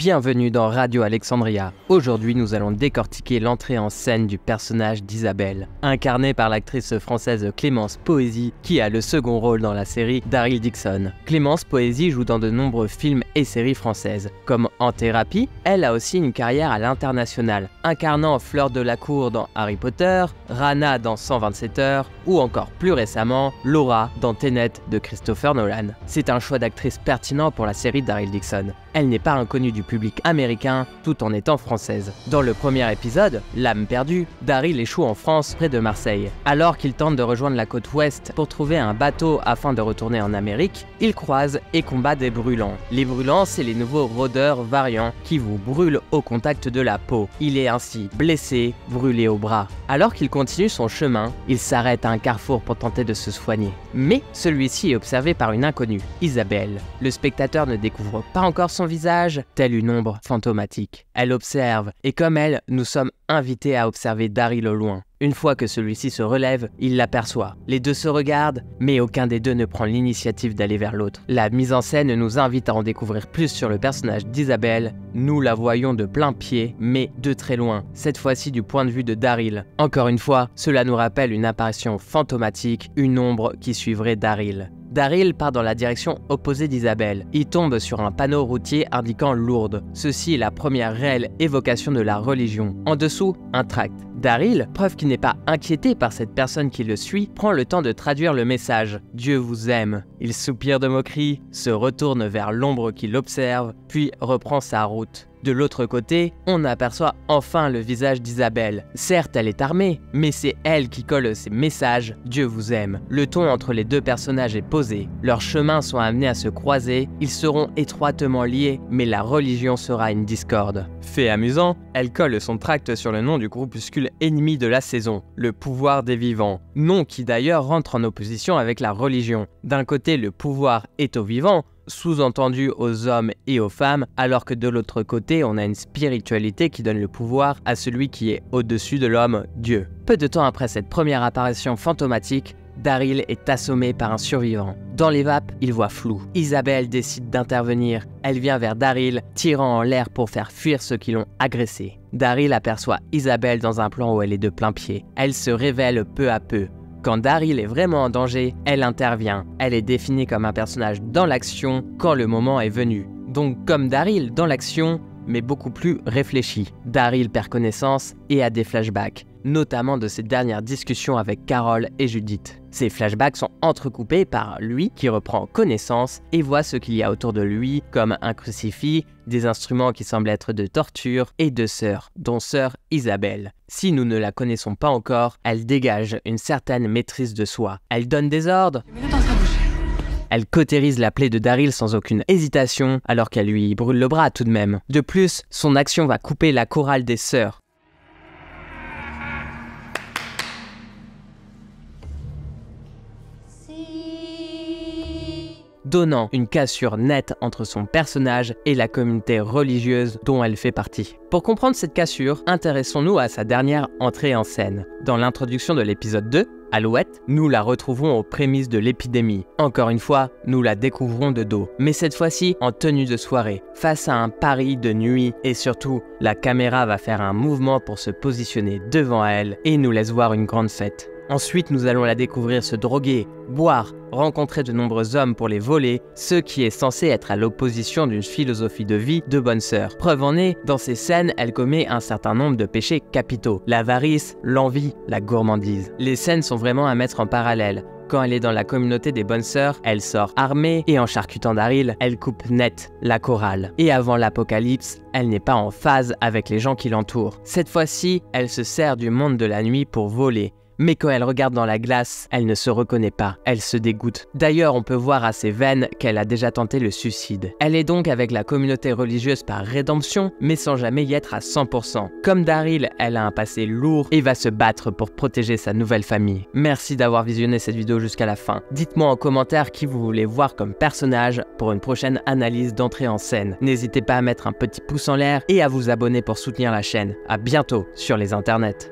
Bienvenue dans Radio Alexandria. Aujourd'hui, nous allons décortiquer l'entrée en scène du personnage d'Isabelle, incarnée par l'actrice française Clémence Poésy, qui a le second rôle dans la série Daryl Dixon. Clémence Poésy joue dans de nombreux films et séries françaises. Comme En Thérapie, elle a aussi une carrière à l'international, incarnant Fleur de la Cour dans Harry Potter, Rana dans 127 heures, ou encore plus récemment, Laura dans Tenet de Christopher Nolan. C'est un choix d'actrice pertinent pour la série Daryl Dixon. Elle n'est pas inconnue du public américain tout en étant française. Dans le premier épisode, L'âme perdue, Daryl échoue en France près de Marseille. Alors qu'il tente de rejoindre la côte ouest pour trouver un bateau afin de retourner en Amérique, il croise et combat des brûlants. Les brûlants, c'est les nouveaux rôdeurs variants qui vous brûlent au contact de la peau. Il est ainsi blessé, brûlé au bras. Alors qu'il continue son chemin, il s'arrête à un carrefour pour tenter de se soigner. Mais celui-ci est observé par une inconnue, Isabelle. Le spectateur ne découvre pas encore son visage, telle une ombre fantomatique. Elle observe, et comme elle, nous sommes invités à observer Daryl au loin. Une fois que celui-ci se relève, il l'aperçoit. Les deux se regardent, mais aucun des deux ne prend l'initiative d'aller vers l'autre. La mise en scène nous invite à en découvrir plus sur le personnage d'Isabelle. Nous la voyons de plein pied, mais de très loin, cette fois-ci du point de vue de Daryl. Encore une fois, cela nous rappelle une apparition fantomatique, une ombre qui suivrait Daryl. Daryl part dans la direction opposée d'Isabelle. Il tombe sur un panneau routier indiquant Lourdes. Ceci est la première réelle évocation de la religion. En dessous, un tract. Daryl, preuve qu'il n'est pas inquiété par cette personne qui le suit, prend le temps de traduire le message « Dieu vous aime ». Il soupire de moquerie, se retourne vers l'ombre qui l'observe, puis reprend sa route. De l'autre côté, on aperçoit enfin le visage d'Isabelle. Certes, elle est armée, mais c'est elle qui colle ces messages « Dieu vous aime ». Le ton entre les deux personnages est posé. Leurs chemins sont amenés à se croiser, ils seront étroitement liés, mais la religion sera une discorde. Fait amusant, elle colle son tract sur le nom du groupuscule ennemi de la saison, le pouvoir des vivants. Nom qui d'ailleurs rentre en opposition avec la religion. D'un côté, le pouvoir est aux vivants, sous-entendu aux hommes et aux femmes, alors que de l'autre côté, on a une spiritualité qui donne le pouvoir à celui qui est au-dessus de l'homme, Dieu. Peu de temps après cette première apparition fantomatique, Daryl est assommé par un survivant. Dans les vapes, il voit flou. Isabelle décide d'intervenir. Elle vient vers Daryl, tirant en l'air pour faire fuir ceux qui l'ont agressé. Daryl aperçoit Isabelle dans un plan où elle est de plein pied. Elle se révèle peu à peu. Quand Daryl est vraiment en danger, elle intervient. Elle est définie comme un personnage dans l'action quand le moment est venu. Donc comme Daryl dans l'action, mais beaucoup plus réfléchi. Daryl perd connaissance et a des flashbacks, notamment de ses dernières discussions avec Carole et Judith. Ces flashbacks sont entrecoupés par lui qui reprend connaissance et voit ce qu'il y a autour de lui, comme un crucifix, des instruments qui semblent être de torture et deux sœurs, dont sœur Isabelle. Si nous ne la connaissons pas encore, elle dégage une certaine maîtrise de soi. Elle donne des ordres. Elle cautérise la plaie de Daryl sans aucune hésitation, alors qu'elle lui brûle le bras tout de même. De plus, son action va couper la chorale des sœurs. Donnant une cassure nette entre son personnage et la communauté religieuse dont elle fait partie. Pour comprendre cette cassure, intéressons-nous à sa dernière entrée en scène. Dans l'introduction de l'épisode 2, Alouette, nous la retrouvons aux prémices de l'épidémie. Encore une fois, nous la découvrons de dos, mais cette fois-ci en tenue de soirée, face à un Paris de nuit, et surtout, la caméra va faire un mouvement pour se positionner devant elle et nous laisse voir une grande fête. Ensuite, nous allons la découvrir se droguer, boire, rencontrer de nombreux hommes pour les voler, ce qui est censé être à l'opposition d'une philosophie de vie de bonne sœur. Preuve en est, dans ces scènes, elle commet un certain nombre de péchés capitaux. L'avarice, l'envie, la gourmandise. Les scènes sont vraiment à mettre en parallèle. Quand elle est dans la communauté des bonnes sœurs, elle sort armée et en charcutant Daryl, elle coupe net la chorale. Et avant l'apocalypse, elle n'est pas en phase avec les gens qui l'entourent. Cette fois-ci, elle se sert du monde de la nuit pour voler. Mais quand elle regarde dans la glace, elle ne se reconnaît pas, elle se dégoûte. D'ailleurs, on peut voir à ses veines qu'elle a déjà tenté le suicide. Elle est donc avec la communauté religieuse par rédemption, mais sans jamais y être à 100%. Comme Daryl, elle a un passé lourd et va se battre pour protéger sa nouvelle famille. Merci d'avoir visionné cette vidéo jusqu'à la fin. Dites-moi en commentaire qui vous voulez voir comme personnage pour une prochaine analyse d'entrée en scène. N'hésitez pas à mettre un petit pouce en l'air et à vous abonner pour soutenir la chaîne. À bientôt sur les internets.